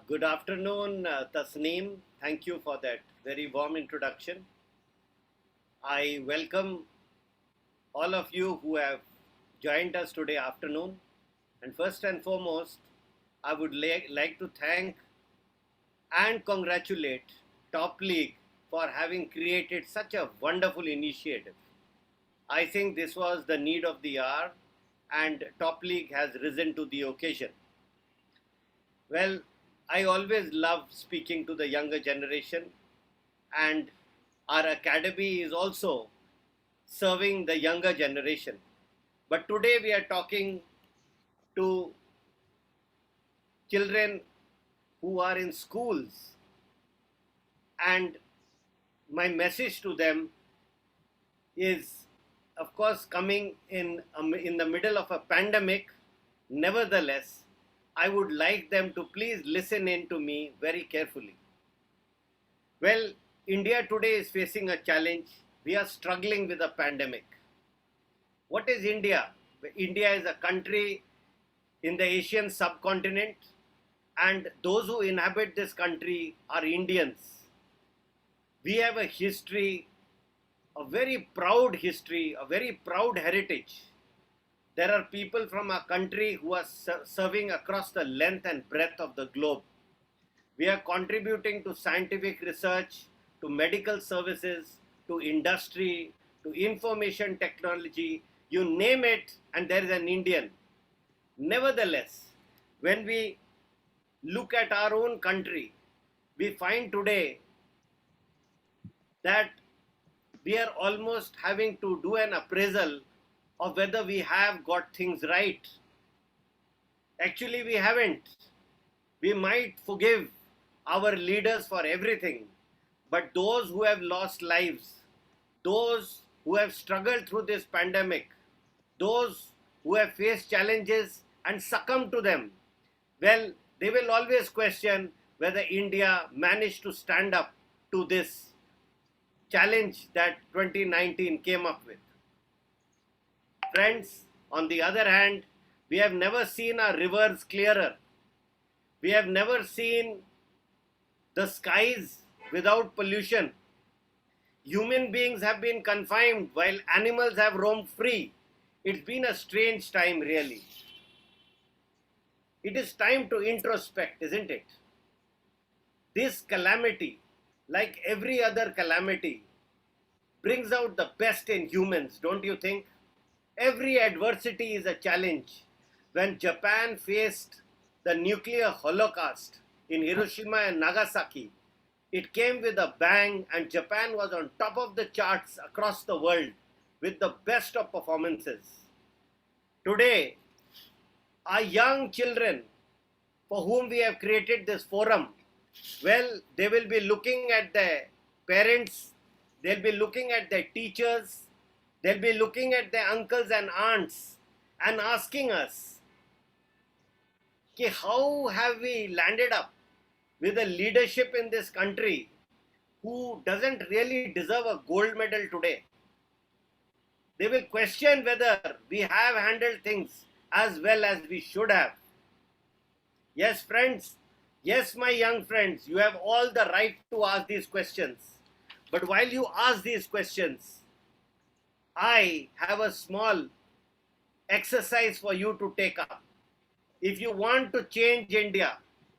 Good afternoon, Tasneem. Thank you for that very warm introduction. I welcome all of you who have joined us today afternoon. And first and foremost, I would like to thank and congratulate Top League for having created such a wonderful initiative. I think this was the need of the hour, and Top League has risen to the occasion. Well, I always love speaking to the younger generation, and our academy is also serving the younger generation. But today we are talking to children who are in schools, and my message to them is, of course, coming in the middle of a pandemic. Nevertheless, I would like them to please listen in to me very carefully. Well, India today is facing a challenge. We are struggling with a pandemic. What is India? India is a country in the Asian subcontinent, and those who inhabit this country are Indians. We have a history, a very proud history, a very proud heritage. There are people from our country who are serving across the length and breadth of the globe. We are contributing to scientific research, to medical services, to industry, to information technology, you name it, and there is an Indian. Nevertheless, when we look at our own country, we find today that we are almost having to do an appraisal of whether we have got things right. Actually, we haven't. We might forgive our leaders for everything, but those who have lost lives, those who have struggled through this pandemic, those who have faced challenges and succumbed to them, well, they will always question whether India managed to stand up to this challenge that 2019 came up with. Friends, on the other hand, we have never seen our rivers clearer. We have never seen the skies without pollution. Human beings have been confined while animals have roamed free. It's been a strange time, really. It is time to introspect, isn't it? This calamity, like every other calamity, brings out the best in humans, don't you think? Every adversity is a challenge. When Japan faced the nuclear holocaust in Hiroshima and Nagasaki, it came with a bang, and Japan was on top of the charts across the world with the best of performances. Today, our young children for whom we have created this forum, well, they will be looking at their parents, they'll be looking at their teachers, they'll be looking at their uncles and aunts and asking us, how have we landed up with a leadership in this country who doesn't really deserve a gold medal today? They will question whether we have handled things as well as we should have. Yes, friends, yes, my young friends, you have all the right to ask these questions. But while you ask these questions, I have a small exercise for you to take up. If you want to change India,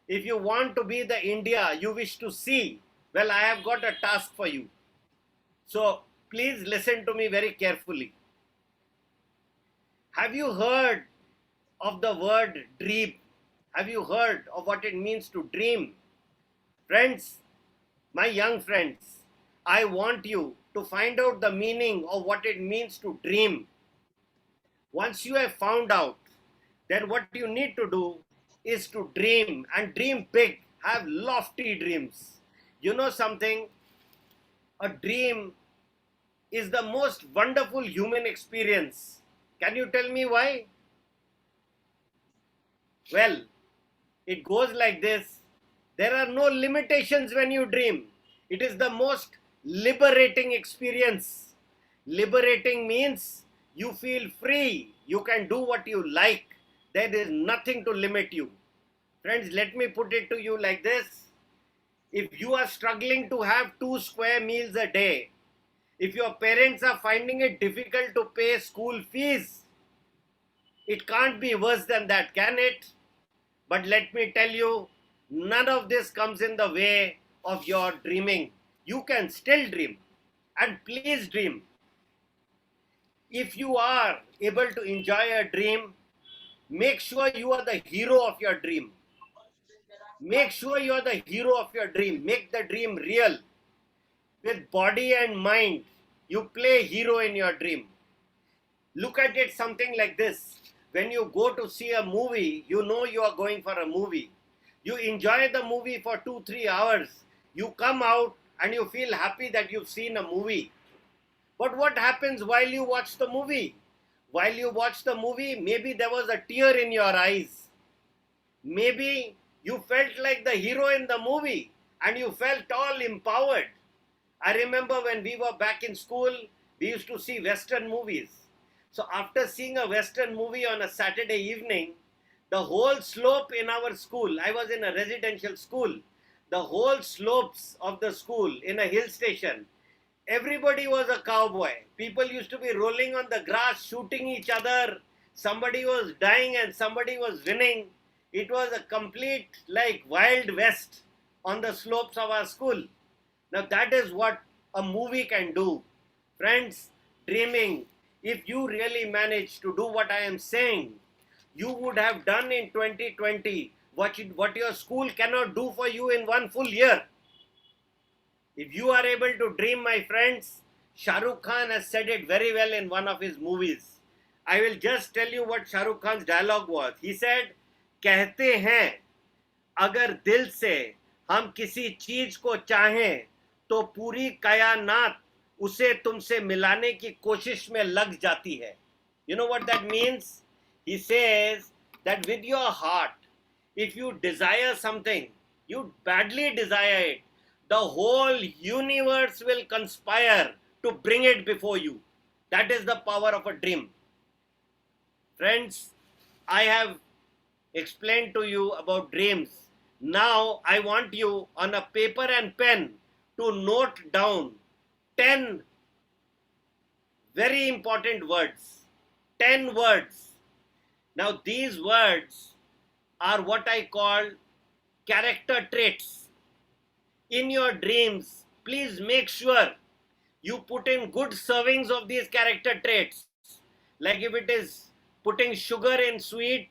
if you want to be the India you wish to see, well, I have got a task for you. So please listen to me very carefully. Have you heard of the word dream? Have you heard of what it means to dream? Friends, my young friends, I want you to find out the meaning of what it means to dream. Once you have found out, then what you need to do is to dream, and dream big. Have lofty dreams. You know something? A dream is the most wonderful human experience. Can you tell me why? Well, it goes like this. There are no limitations when you dream. It is the most liberating experience. Liberating means you feel free. You can do what you like. There is nothing to limit you. Friends, let me put it to you like this. If you are struggling to have 2 square meals a day, if your parents are finding it difficult to pay school fees, it can't be worse than that, can it? But let me tell you, none of this comes in the way of your dreaming. You can still dream. And please dream. If you are able to enjoy a dream, make sure you are the hero of your dream. Make sure you are the hero of your dream. Make the dream real. With body and mind, you play hero in your dream. Look at it something like this. When you go to see a movie, you know you are going for a movie. You enjoy the movie for 2-3 hours. You come out and you feel happy that you've seen a movie. But what happens while you watch the movie? While you watch the movie, maybe there was a tear in your eyes. Maybe you felt like the hero in the movie and you felt all empowered. I remember when we were back in school, we used to see Western movies. So after seeing a Western movie on a Saturday evening, the whole slope in our school, I was in a residential school, the whole slopes of the school in a hill station, everybody was a cowboy. People used to be rolling on the grass, shooting each other. Somebody was dying and somebody was winning. It was a complete like Wild West on the slopes of our school. Now that is what a movie can do. Friends, dreaming, if you really manage to do what I am saying, you would have done in 2020 what your school cannot do for you in one full year. If you are able to dream, my friends, Shah Rukh Khan has said it very well in one of his movies. I will just tell you what Shah Rukh Khan's dialogue was. He said, कहते हैं अगर दिल से हम किसी चीज को चाहें तो पूरी कायनात उसे तुमसे मिलाने की कोशिश में लग जाती है. You know what that means? He says that with your heart, if you desire something, you badly desire it, the whole universe will conspire to bring it before you. That is the power of a dream. Friends, I have explained to you about dreams. Now I want you on a paper and pen to note down 10 very important words. 10 words. Now these words are what I call character traits. In your dreams, please make sure you put in good servings of these character traits. Like if it is putting sugar in sweet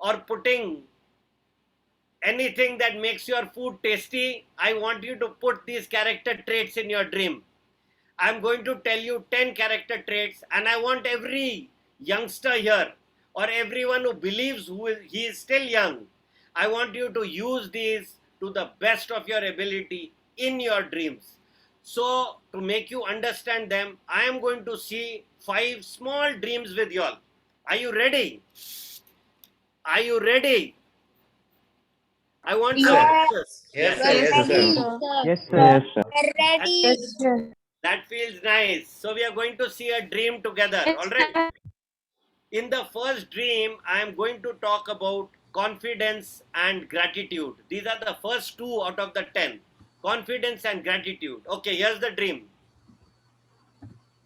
or putting anything that makes your food tasty, I want you to put these character traits in your dream. I'm going to tell you 10 character traits, and I want every youngster here or everyone who believes he is still young, I want you to use these to the best of your ability in your dreams. So to make you understand them, I am going to see 5 small dreams with you all. Are you ready? Are you ready? I want you. Yes, Yes, sir. Yes, sir. Ready. That feels nice. So we are going to see a dream together. All right. In the first dream, I am going to talk about confidence and gratitude. These are the first 2 out of the 10. Confidence and gratitude. Okay, here's the dream.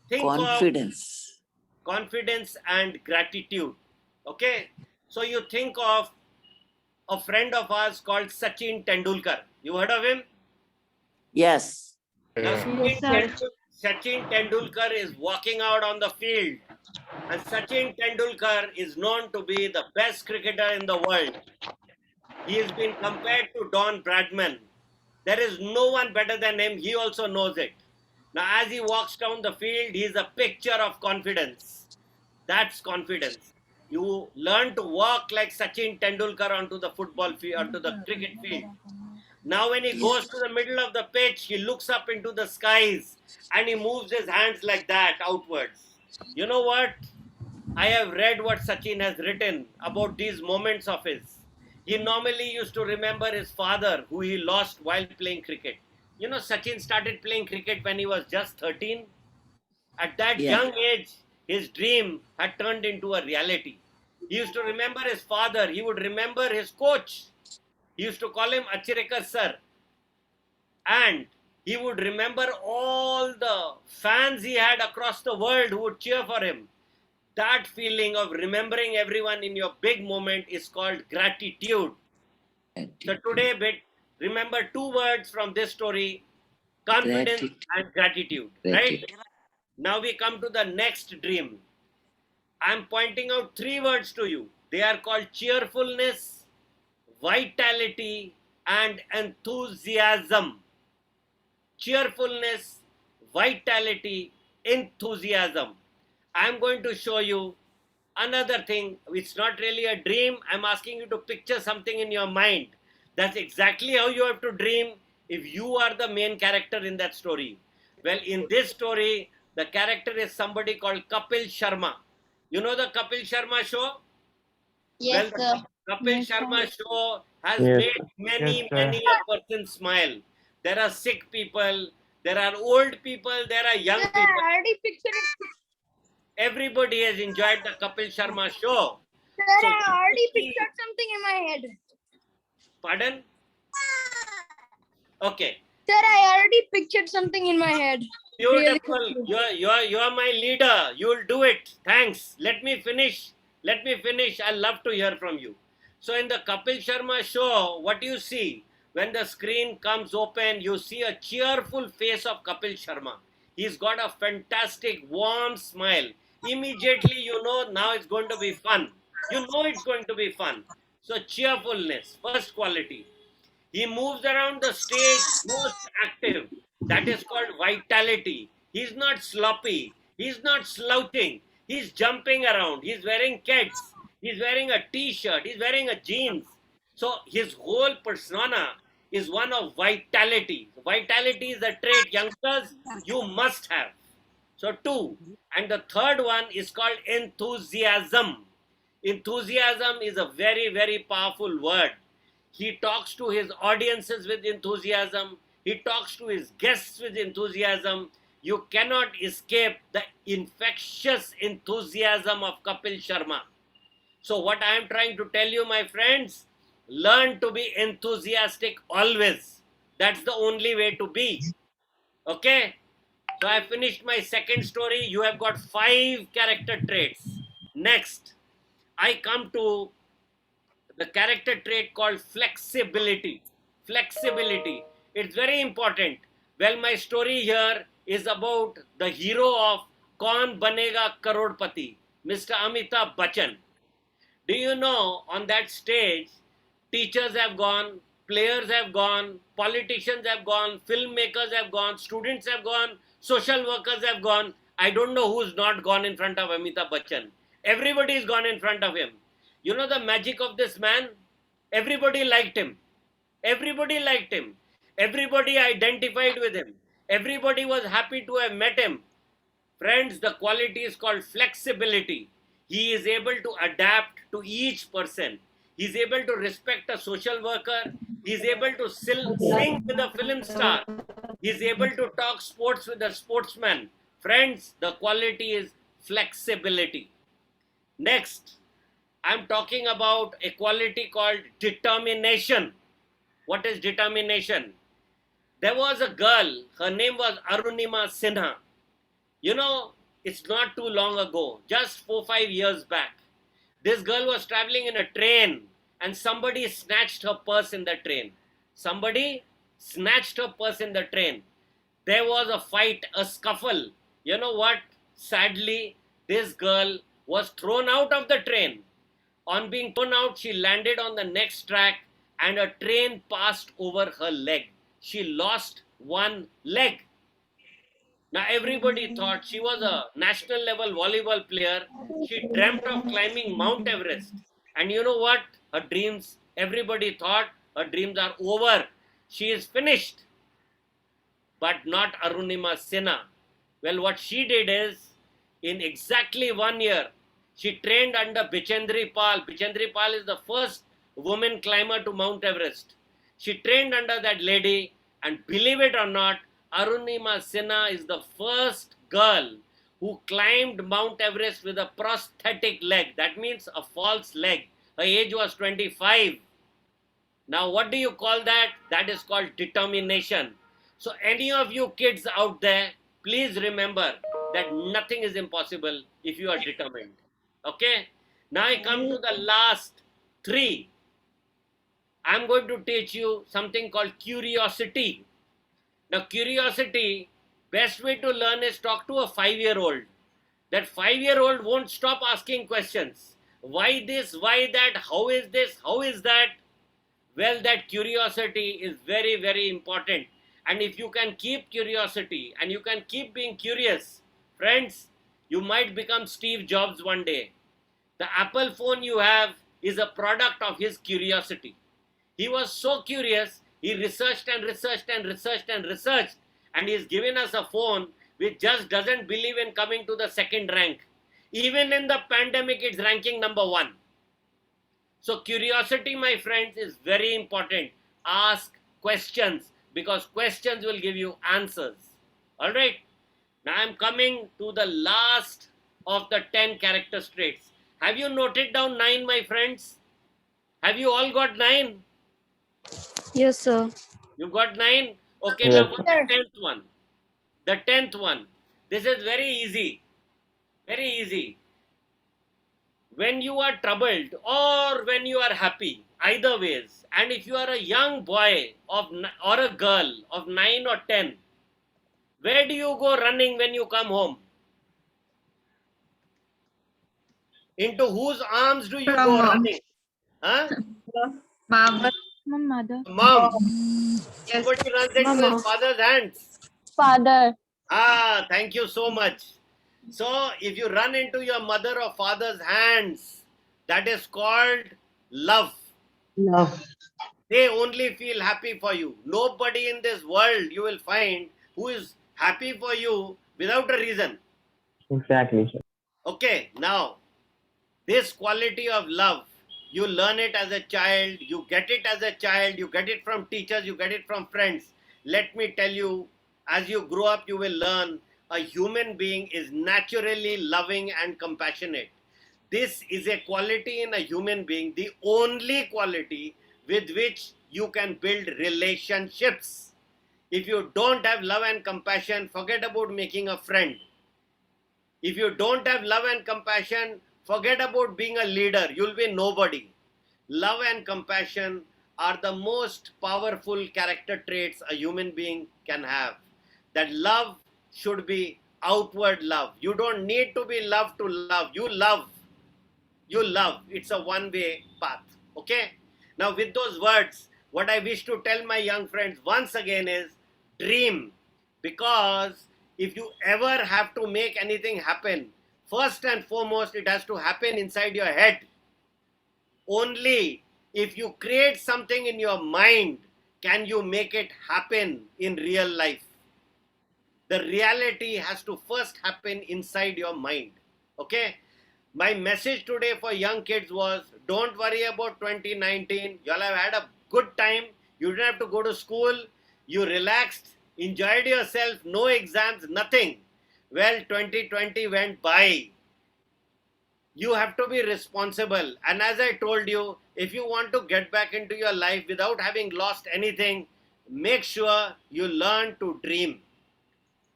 Think Confidence. of confidence and gratitude. Okay. So you think of a friend of ours called Sachin Tendulkar. You heard of him? Yes. Now, Yes, sir. Sachin Tendulkar is walking out on the field, and Sachin Tendulkar is known to be the best cricketer in the world. He has been compared to Don Bradman. There is no one better than him. He also knows it. Now, as he walks down the field, he is a picture of confidence. That's confidence. You learn to walk like Sachin Tendulkar onto the football field, onto the cricket field. Now when he goes to the middle of the pitch, he looks up into the skies and he moves his hands like that outwards. You know what? I have read what Sachin has written about these moments of his. He normally used to remember his father, who he lost while playing cricket. You know, Sachin started playing cricket when he was just 13. At that Yeah. young age, his dream had turned into a reality. He used to remember his father. He would remember his coach. He used to call him Achirekar sir. And he would remember all the fans he had across the world who would cheer for him. That feeling of remembering everyone in your big moment is called gratitude. So today, remember two words from this story: confidence and gratitude. Right? Now we come to the next dream. I'm pointing out three words to you. They are called cheerfulness, vitality, and enthusiasm. Cheerfulness, vitality, enthusiasm. I'm going to show you another thing. It's not really a dream. I'm asking you to picture something in your mind. That's exactly how you have to dream if you are the main character in that story. Well, in this story, the character is somebody called Kapil Sharma. You know the Kapil Sharma show? Yes, Well, sir. the Kapil Yes, sir. Sharma show has Yes, made sir. many, Yes, sir. many a person smile. There are sick people, there are old people, there are young Sir, people. I already pictured it. Everybody has enjoyed the Kapil Sharma show. Sir, So, I already pictured something in my head. pardon? Okay. Sir, I already pictured something in my head. Beautiful. Really You're my leader. You'll do it. Thanks. Let me finish. Let me finish. I love to hear from you. So in the Kapil Sharma show, what do you see? When the screen comes open, you see a cheerful face of Kapil Sharma. He's got a fantastic, warm smile. Immediately, you know now it's going to be fun. You know it's going to be fun. So cheerfulness, first quality. He moves around the stage most active. That is called vitality. He's not sloppy. He's not slouching. He's jumping around. He's wearing keds. He's wearing a t-shirt. He's wearing a jeans. So his whole persona is one of vitality. Vitality is a trait, youngsters, you must have. So two. And the third one is called enthusiasm. Enthusiasm is a very, very powerful word. He talks to his audiences with enthusiasm. He talks to his guests with enthusiasm. You cannot escape the infectious enthusiasm of Kapil Sharma. So what I am trying to tell you, my friends, learn to be enthusiastic always. That's the only way to be. Okay? So I finished my second story. You have got 5 character traits. Next, I come to the character trait called flexibility. Flexibility. It's very important. Well, my story here is about the hero of Kaun Banega Karodpati, Mr. Amitabh Bachchan. Do you know on that stage, teachers have gone, players have gone, politicians have gone, filmmakers have gone, students have gone, social workers have gone. I don't know who's not gone in front of Amitabh Bachchan. Everybody is gone in front of him. You know the magic of this man? Everybody liked him. Everybody liked him. Everybody identified with him. Everybody was happy to have met him. Friends, the quality is called flexibility. He is able to adapt to each person. He is able to respect a social worker. He is able to sing with a film star. He is able to talk sports with a sportsman. Friends, the quality is flexibility. Next, I'm talking about a quality called determination. What is determination? There was a girl, her name was Arunima Sinha. You know, it's not too long ago, just 4-5 years back. This girl was traveling in a train and somebody snatched her purse in the train. Somebody snatched her purse in the train. There was a fight, a scuffle. You know what? Sadly, this girl was thrown out of the train. On being thrown out, she landed on the next track and a train passed over her leg. She lost one leg. Now everybody thought she was a national level volleyball player. She dreamt of climbing Mount Everest. And you know what? Her dreams, everybody thought her dreams are over. She is finished. But not Arunima Sinha. Well, what she did is, in exactly 1 year, she trained under Bichendri Pal. Bichendri Pal is the first woman climber to Mount Everest. She trained under that lady, and believe it or not, Arunima Sinha is the first girl who climbed Mount Everest with a prosthetic leg. That means a false leg. Her age was 25. Now, what do you call that? That is called determination. So, any of you kids out there, please remember that nothing is impossible if you are determined. Okay? Now, I come to the last three. I'm going to teach you something called curiosity. Now, curiosity, best way to learn is talk to a 5-year-old. That 5-year-old won't stop asking questions. Why this? Why that? How is this? How is that? Well, that curiosity is very, very important. And if you can keep curiosity and you can keep being curious, friends, you might become Steve Jobs one day. The Apple phone you have is a product of his curiosity. He was so curious, he researched and researched and researched and researched, and he's given us a phone which just doesn't believe in coming to the second rank. Even in the pandemic, it's ranking number 1. So curiosity, my friends, is very important. Ask questions, because questions will give you answers. All right. Now I'm coming to the last of the 10 character traits. Have you noted down 9, my friends? Have you all got 9? Yes, sir. You got 9? Okay, Yes. now for the 10th one. The 10th one. This is very easy. Very easy. When you are troubled or when you are happy, either ways, and if you are a young boy or a girl of 9 or 10, where do you go running when you come home? Into whose arms do you go running? Huh? Mom. Mother. Mom. Yes. Somebody runs into Mama. his father's hands. Father. Ah, thank you so much. So, if you run into your mother or father's hands, that is called love. Love. They only feel happy for you. Nobody in this world you will find who is happy for you without a reason. Exactly, sir. Okay, now, this quality of love, you learn it as a child, you get it as a child, you get it from teachers, you get it from friends. Let me tell you, as you grow up, you will learn a human being is naturally loving and compassionate. This is a quality in a human being, the only quality with which you can build relationships. If you don't have love and compassion, forget about making a friend. If you don't have love and compassion, forget about being a leader. You'll be nobody. Love and compassion are the most powerful character traits a human being can have. That love should be outward love. You don't need to be loved to love. You love. You love. It's a one-way path. Okay? Now, with those words, what I wish to tell my young friends once again is dream. Because if you ever have to make anything happen, first and foremost, it has to happen inside your head. Only if you create something in your mind can you make it happen in real life. The reality has to first happen inside your mind. Okay? My message today for young kids was, don't worry about 2019. You all have had a good time. You didn't have to go to school. You relaxed, enjoyed yourself, no exams, nothing. Well, 2020 went by. You have to be responsible. And as I told you, if you want to get back into your life without having lost anything, make sure you learn to dream.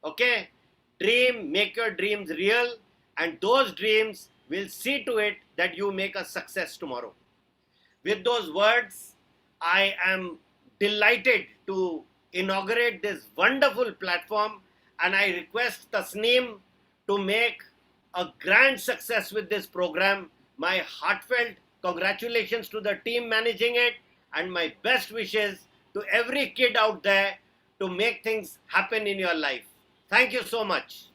Okay? Dream, make your dreams real, and those dreams will see to it that you make a success tomorrow. With those words, I am delighted to inaugurate this wonderful platform, and I request Tasneem to make a grand success with this program. My heartfelt congratulations to the team managing it, and my best wishes to every kid out there to make things happen in your life. Thank you so much.